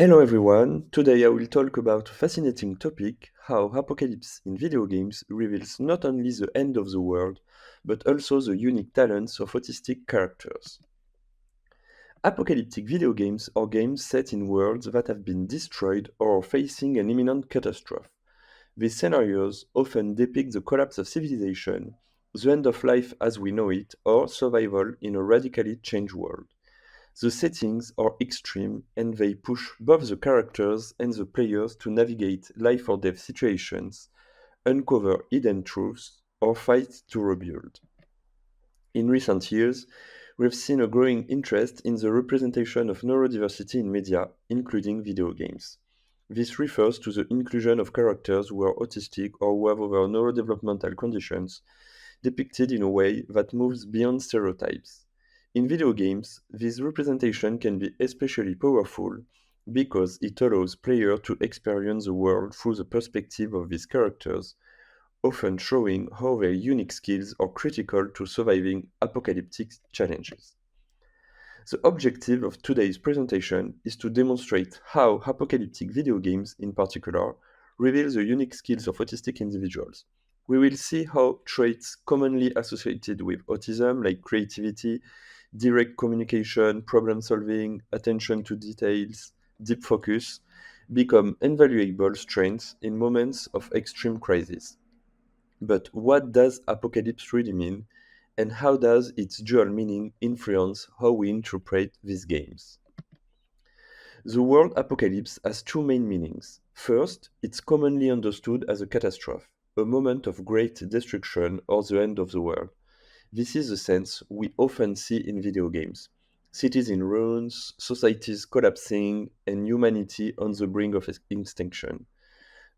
Hello everyone, today I will talk about a fascinating topic, how apocalypse in video games reveals not only the end of the world, but also the unique talents of autistic characters. Apocalyptic video games are games set in worlds that have been destroyed or are facing an imminent catastrophe. These scenarios often depict the collapse of civilization, the end of life as we know it, or survival in a radically changed world. The settings are extreme and they push both the characters and the players to navigate life or death situations, uncover hidden truths, or fight to rebuild. In recent years, we've seen a growing interest in the representation of neurodiversity in media, including video games. This refers to the inclusion of characters who are autistic or who have other neurodevelopmental conditions depicted in a way that moves beyond stereotypes. In video games, this representation can be especially powerful because it allows players to experience the world through the perspective of these characters, often showing how their unique skills are critical to surviving apocalyptic challenges. The objective of today's presentation is to demonstrate how apocalyptic video games, in particular, reveal the unique skills of autistic individuals. We will see how traits commonly associated with autism, like creativity, direct communication, problem solving, attention to details, deep focus, become invaluable strengths in moments of extreme crisis. But what does apocalypse really mean, and how does its dual meaning influence how we interpret these games? The word apocalypse has two main meanings. First, it's commonly understood as a catastrophe, a moment of great destruction or the end of the world. This is the sense we often see in video games. Cities in ruins, societies collapsing, and humanity on the brink of extinction.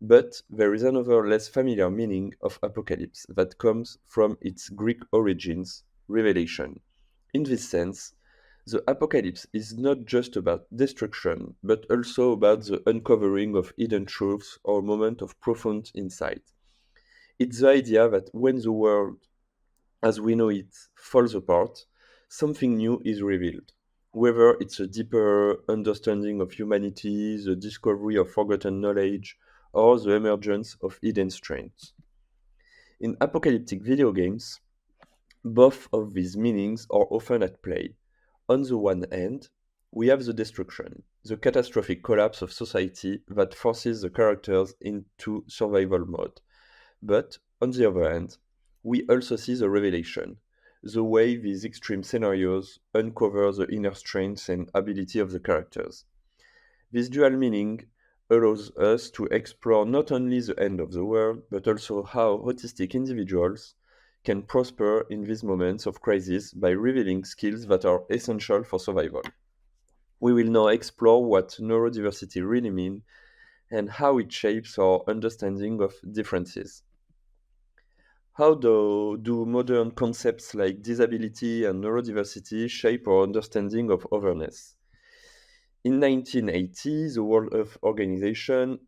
But there is another less familiar meaning of apocalypse that comes from its Greek origins, revelation. In this sense, the apocalypse is not just about destruction, but also about the uncovering of hidden truths or a moment of profound insight. It's the idea that when the world as we know it falls apart, something new is revealed. Whether it's a deeper understanding of humanity, the discovery of forgotten knowledge, or the emergence of hidden strengths. In apocalyptic video games, both of these meanings are often at play. On the one hand, we have the destruction, the catastrophic collapse of society that forces the characters into survival mode. But, on the other hand, we also see the revelation, the way these extreme scenarios uncover the inner strengths and ability of the characters. This dual meaning allows us to explore not only the end of the world, but also how autistic individuals can prosper in these moments of crisis by revealing skills that are essential for survival. We will now explore what neurodiversity really means and how it shapes our understanding of differences. How do modern concepts like disability and neurodiversity shape our understanding of otherness? In 1980, the World Health Organization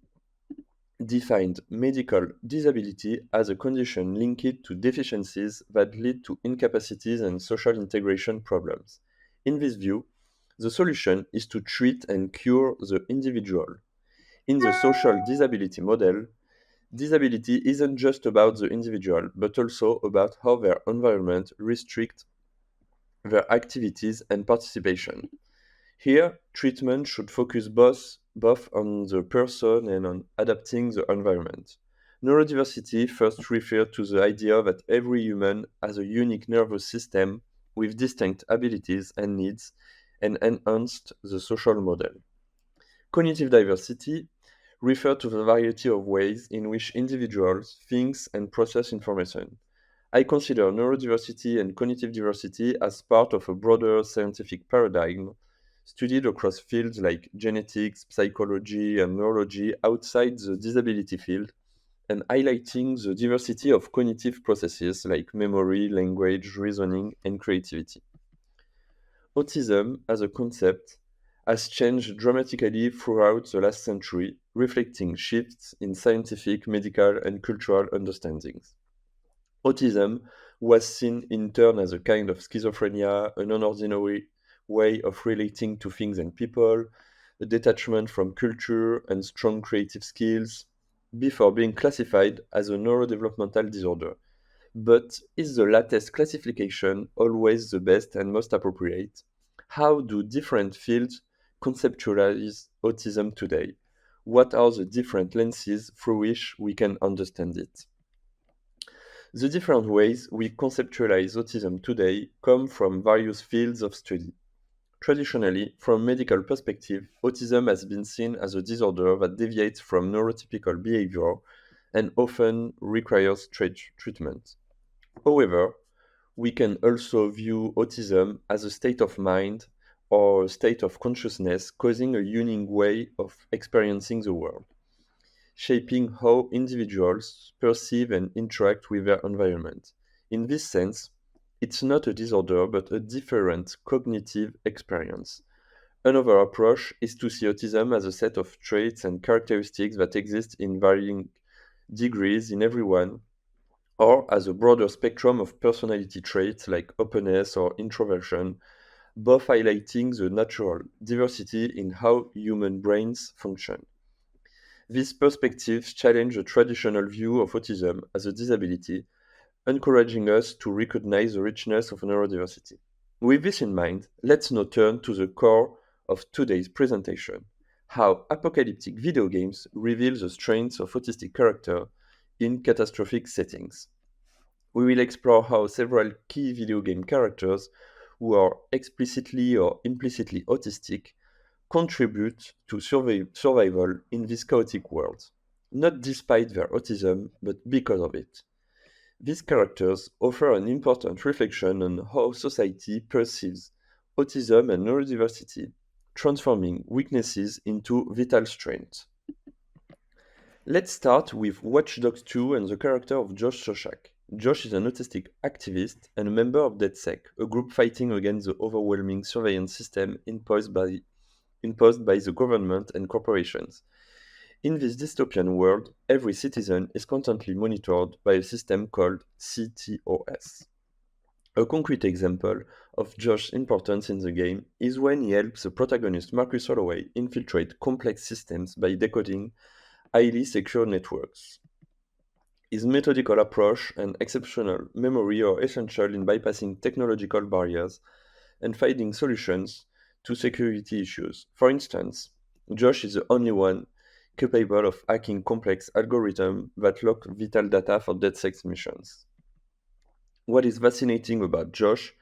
defined medical disability as a condition linked to deficiencies that lead to incapacities and social integration problems. In this view, the solution is to treat and cure the individual. In the social disability model, disability isn't just about the individual, but also about how their environment restricts their activities and participation. Here, treatment should focus both on the person and on adapting the environment. Neurodiversity first referred to the idea that every human has a unique nervous system with distinct abilities and needs and enhanced the social model. Cognitive diversity refer to the variety of ways in which individuals think and process information. I consider neurodiversity and cognitive diversity as part of a broader scientific paradigm studied across fields like genetics, psychology, and neurology outside the disability field, and highlighting the diversity of cognitive processes like memory, language, reasoning, and creativity. Autism, as a concept, has changed dramatically throughout the last century, reflecting shifts in scientific, medical, and cultural understandings. Autism was seen in turn as a kind of schizophrenia, an unordinary way of relating to things and people, a detachment from culture, and strong creative skills, before being classified as a neurodevelopmental disorder. But is the latest classification always the best and most appropriate? How do different fields conceptualize autism today? What are the different lenses through which we can understand it? The different ways we conceptualize autism today come from various fields of study. Traditionally, from a medical perspective, autism has been seen as a disorder that deviates from neurotypical behavior and often requires treatment. However, we can also view autism as a state of mind or a state of consciousness causing a unique way of experiencing the world, shaping how individuals perceive and interact with their environment. In this sense, it's not a disorder but a different cognitive experience. Another approach is to see autism as a set of traits and characteristics that exist in varying degrees in everyone, or as a broader spectrum of personality traits like openness or introversion, both highlighting the natural diversity in how human brains function. These perspectives challenge the traditional view of autism as a disability, encouraging us to recognize the richness of neurodiversity. With this in mind, let's now turn to the core of today's presentation: how apocalyptic video games reveal the strengths of autistic character in catastrophic settings. We will explore how several key video game characters who are explicitly or implicitly autistic contribute to survival in this chaotic world, not despite their autism, but because of it. These characters offer an important reflection on how society perceives autism and neurodiversity, transforming weaknesses into vital strengths. Let's start with Watch Dogs 2 and the character of Josh Shostak. Josh is an autistic activist and a member of DedSec, a group fighting against the overwhelming surveillance system imposed by the government and corporations. In this dystopian world, every citizen is constantly monitored by a system called CTOS. A concrete example of Josh's importance in the game is when he helps the protagonist Marcus Holloway infiltrate complex systems by decoding highly secure networks. His methodical approach and exceptional memory are essential in bypassing technological barriers and finding solutions to security issues. For instance, Josh is the only one capable of hacking complex algorithms that lock vital data for DedSec missions. What is fascinating about Josh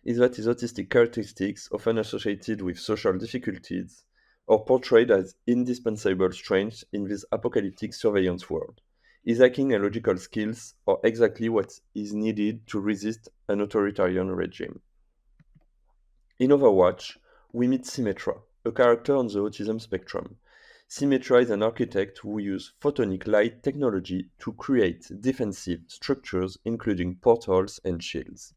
is that his autistic characteristics, often associated with social difficulties, are portrayed as indispensable strengths in this apocalyptic surveillance world. His hacking and logical skills are exactly what is needed to resist an authoritarian regime. In Overwatch, we meet Symmetra, a character on the autism spectrum. Symmetra is an architect who uses photonic light technology to create defensive structures, including portals and shields.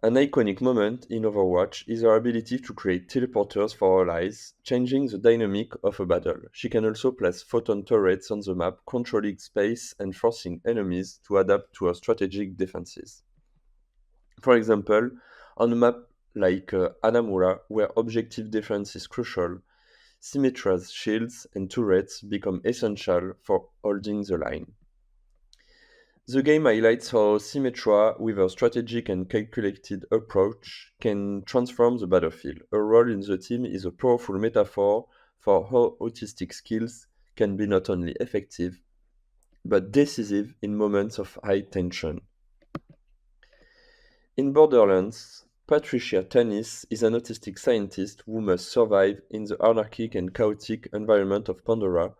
An iconic moment in Overwatch is her ability to create teleporters for allies, changing the dynamic of a battle. She can also place photon turrets on the map, controlling space and forcing enemies to adapt to her strategic defenses. For example, on a map like Anamura, where objective defense is crucial, Symmetra's shields and turrets become essential for holding the line. The game highlights how Symmetra, with her strategic and calculated approach, can transform the battlefield. Her role in the team is a powerful metaphor for how autistic skills can be not only effective, but decisive in moments of high tension. In Borderlands, Patricia Tanis is an autistic scientist who must survive in the anarchic and chaotic environment of Pandora,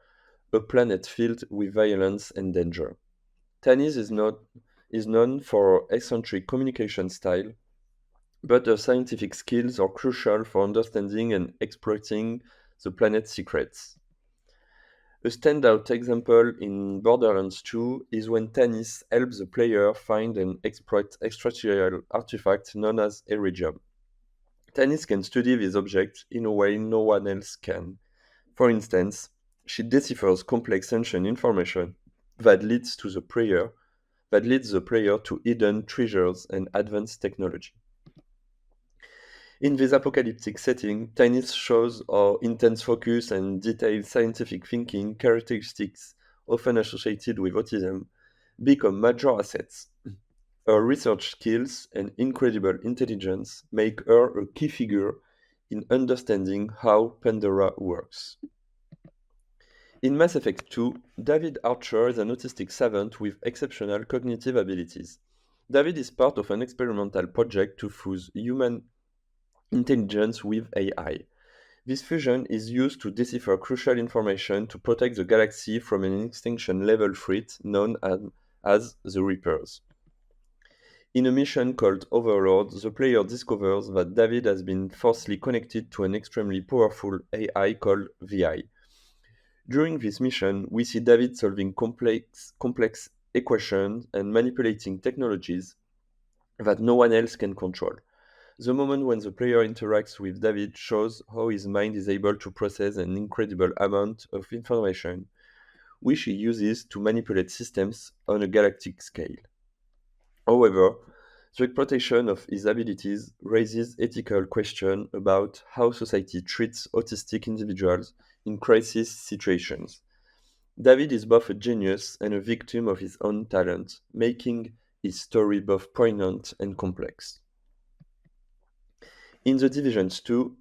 a planet filled with violence and danger. Tanis is known for her eccentric communication style, but her scientific skills are crucial for understanding and exploiting the planet's secrets. A standout example in Borderlands 2 is when Tanis helps the player find and exploit extraterrestrial artifacts known as Iridium. Tanis can study these objects in a way no one else can. For instance, she deciphers complex ancient information that leads to the player to hidden treasures and advanced technology. In this apocalyptic setting, Tinus shows how intense focus and detailed scientific thinking, characteristics often associated with autism, become major assets. Her research skills and incredible intelligence make her a key figure in understanding how Pandora works. In Mass Effect 2, David Archer is an autistic savant with exceptional cognitive abilities. David is part of an experimental project to fuse human intelligence with AI. This fusion is used to decipher crucial information to protect the galaxy from an extinction level threat known as the Reapers. In a mission called Overlord, the player discovers that David has been falsely connected to an extremely powerful AI called VI. During this mission, we see David solving complex equations and manipulating technologies that no one else can control. The moment when the player interacts with David shows how his mind is able to process an incredible amount of information, which he uses to manipulate systems on a galactic scale. However, the exploitation of his abilities raises ethical questions about how society treats autistic individuals in crisis situations. David is both a genius and a victim of his own talent, making his story both poignant and complex. In The Divisions 2,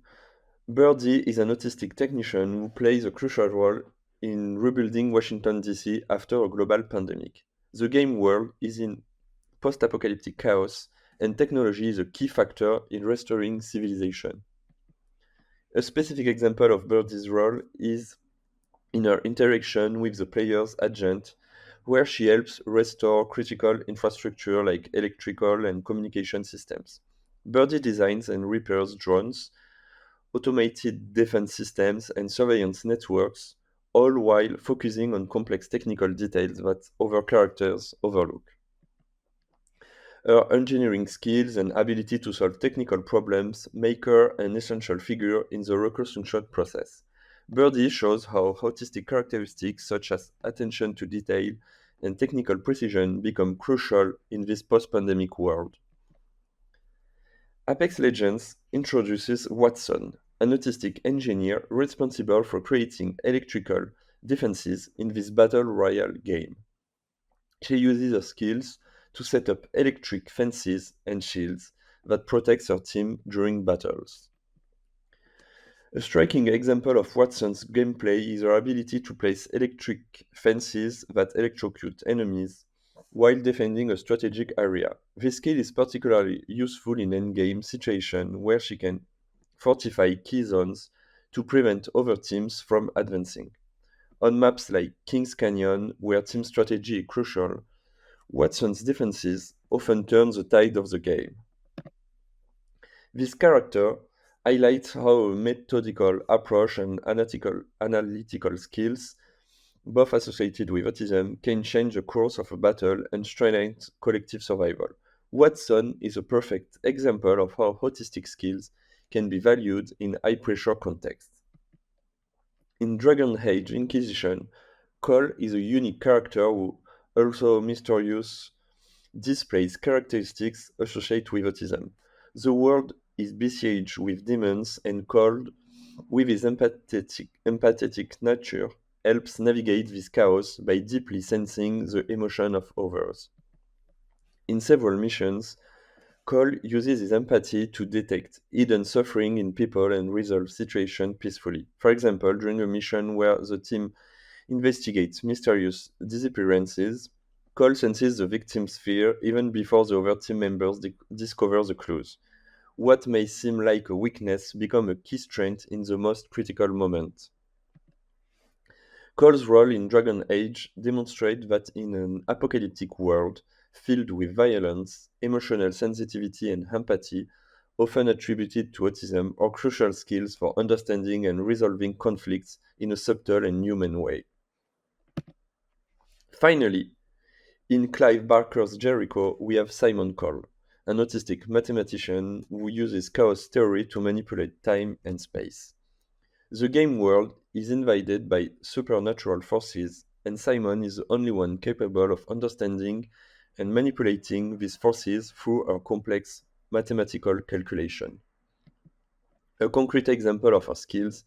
Birdie is an autistic technician who plays a crucial role in rebuilding Washington, D.C. after a global pandemic. The game world is in post-apocalyptic chaos, and technology is a key factor in restoring civilization. A specific example of Birdie's role is in her interaction with the player's agent, where she helps restore critical infrastructure like electrical and communication systems. Birdie designs and repairs drones, automated defense systems, and surveillance networks, all while focusing on complex technical details that other characters overlook. Her engineering skills and ability to solve technical problems make her an essential figure in the reconstruction process. Birdie shows how autistic characteristics such as attention to detail and technical precision become crucial in this post-pandemic world. Apex Legends introduces Watson, an autistic engineer responsible for creating electrical defenses in this battle royale game. She uses her skills to set up electric fences and shields that protect her team during battles. A striking example of Watson's gameplay is her ability to place electric fences that electrocute enemies while defending a strategic area. This skill is particularly useful in endgame situations where she can fortify key zones to prevent other teams from advancing. On maps like Kings Canyon, where team strategy is crucial, Watson's defenses often turn the tide of the game. This character highlights how a methodical approach and analytical skills, both associated with autism, can change the course of a battle and strengthen collective survival. Watson is a perfect example of how autistic skills can be valued in high-pressure contexts. In Dragon Age Inquisition, Cole is a unique character who, also mysterious, displays characteristics associated with autism. The world is besieged with demons, and Cole, with his empathetic nature, helps navigate this chaos by deeply sensing the emotion of others. In several missions, Cole uses his empathy to detect hidden suffering in people and resolve situations peacefully. For example, during a mission where the team investigates mysterious disappearances, Cole senses the victim's fear even before the other team members discover the clues. What may seem like a weakness becomes a key strength in the most critical moment. Cole's role in Dragon Age demonstrates that in an apocalyptic world filled with violence, emotional sensitivity and empathy, often attributed to autism, are crucial skills for understanding and resolving conflicts in a subtle and human way. Finally, in Clive Barker's Jericho, we have Simon Cole, an autistic mathematician who uses chaos theory to manipulate time and space. The game world is invaded by supernatural forces, and Simon is the only one capable of understanding and manipulating these forces through a complex mathematical calculation. A concrete example of her skills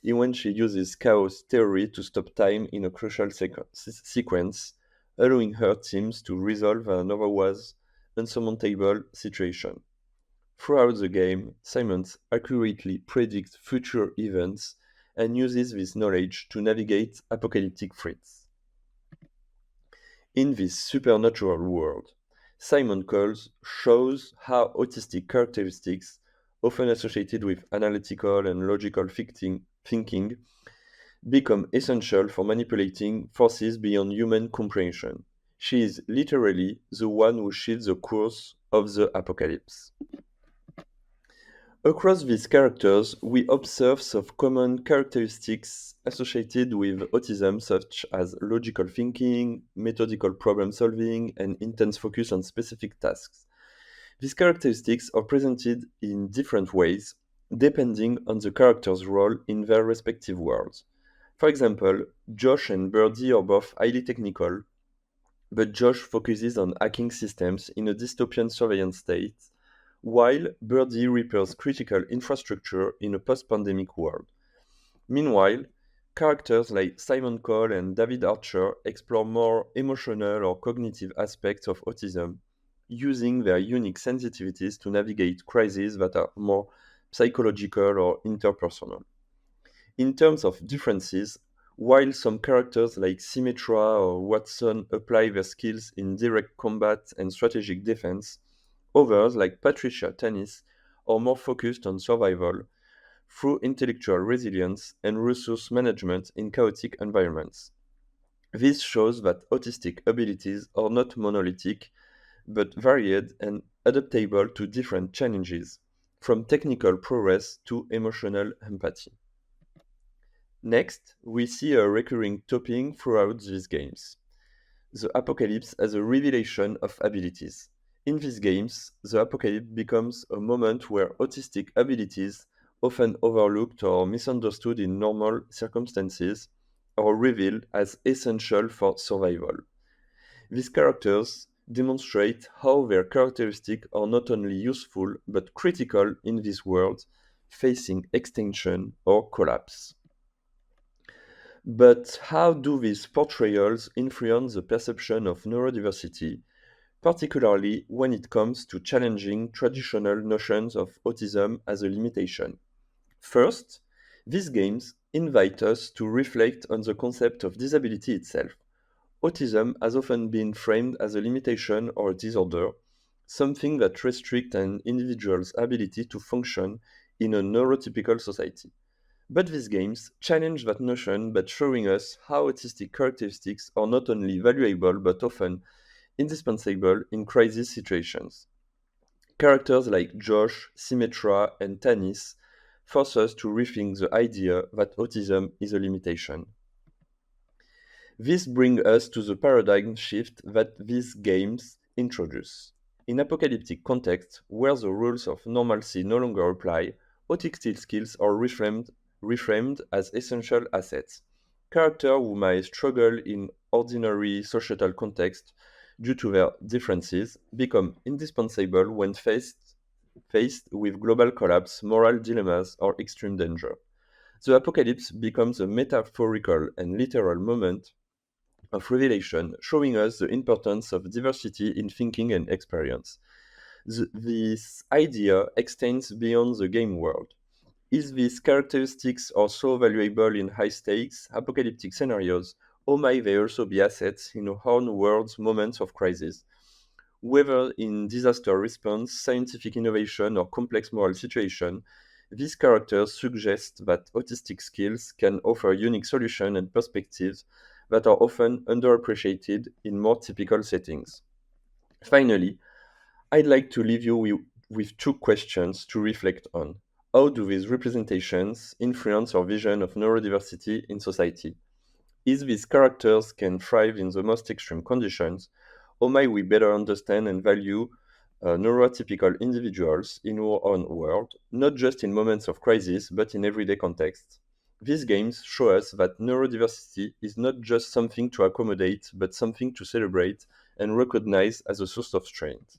is when she uses chaos theory to stop time in a crucial sequence, allowing her teams to resolve an otherwise unsurmountable situation. Throughout the game, Simons accurately predicts future events and uses this knowledge to navigate apocalyptic threats. In this supernatural world, Simon Coles shows how autistic characteristics, often associated with analytical and logical thinking, become essential for manipulating forces beyond human comprehension. She is literally the one who shields the course of the apocalypse. Across these characters, we observe some common characteristics associated with autism, such as logical thinking, methodical problem solving, and intense focus on specific tasks. These characteristics are presented in different ways, depending on the character's role in their respective worlds. For example, Josh and Birdie are both highly technical, but Josh focuses on hacking systems in a dystopian surveillance state, while Birdie repairs critical infrastructure in a post-pandemic world. Meanwhile, characters like Simon Cole and David Archer explore more emotional or cognitive aspects of autism, using their unique sensitivities to navigate crises that are more psychological or interpersonal. In terms of differences, while some characters like Symmetra or Watson apply their skills in direct combat and strategic defense, others, like Patricia Tanis, are more focused on survival through intellectual resilience and resource management in chaotic environments. This shows that autistic abilities are not monolithic, but varied and adaptable to different challenges, from technical prowess to emotional empathy. Next, we see a recurring topic throughout these games: the apocalypse as a revelation of abilities. In these games, the apocalypse becomes a moment where autistic abilities, often overlooked or misunderstood in normal circumstances, are revealed as essential for survival. These characters demonstrate how their characteristics are not only useful but critical in this world facing extinction or collapse. But how do these portrayals influence the perception of neurodiversity, particularly when it comes to challenging traditional notions of autism as a limitation? First, these games invite us to reflect on the concept of disability itself. Autism has often been framed as a limitation or a disorder, something that restricts an individual's ability to function in a neurotypical society. But these games challenge that notion by showing us how autistic characteristics are not only valuable but often indispensable in crisis situations. Characters like Josh, Symmetra, and Tanis force us to rethink the idea that autism is a limitation. This brings us to the paradigm shift that these games introduce. In apocalyptic contexts, where the rules of normalcy no longer apply, autistic skills are reframed as essential assets. Characters who might struggle in ordinary societal contexts due to their differences become indispensable when faced with global collapse, moral dilemmas, or extreme danger. The apocalypse becomes a metaphorical and literal moment of revelation, showing us the importance of diversity in thinking and experience. This idea extends beyond the game world. If these characteristics are so valuable in high stakes, apocalyptic scenarios, or might they also be assets in our own world's moments of crisis? Whether in disaster response, scientific innovation, or complex moral situation, these characters suggest that autistic skills can offer unique solutions and perspectives that are often underappreciated in more typical settings. Finally, I'd like to leave you with two questions to reflect on. How do these representations influence our vision of neurodiversity in society? Is these characters can thrive in the most extreme conditions, or might we better understand and value neurotypical individuals in our own world, not just in moments of crisis, but in everyday contexts? These games show us that neurodiversity is not just something to accommodate, but something to celebrate and recognize as a source of strength.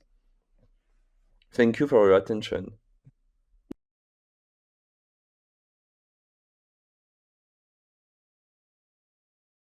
Thank you for your attention.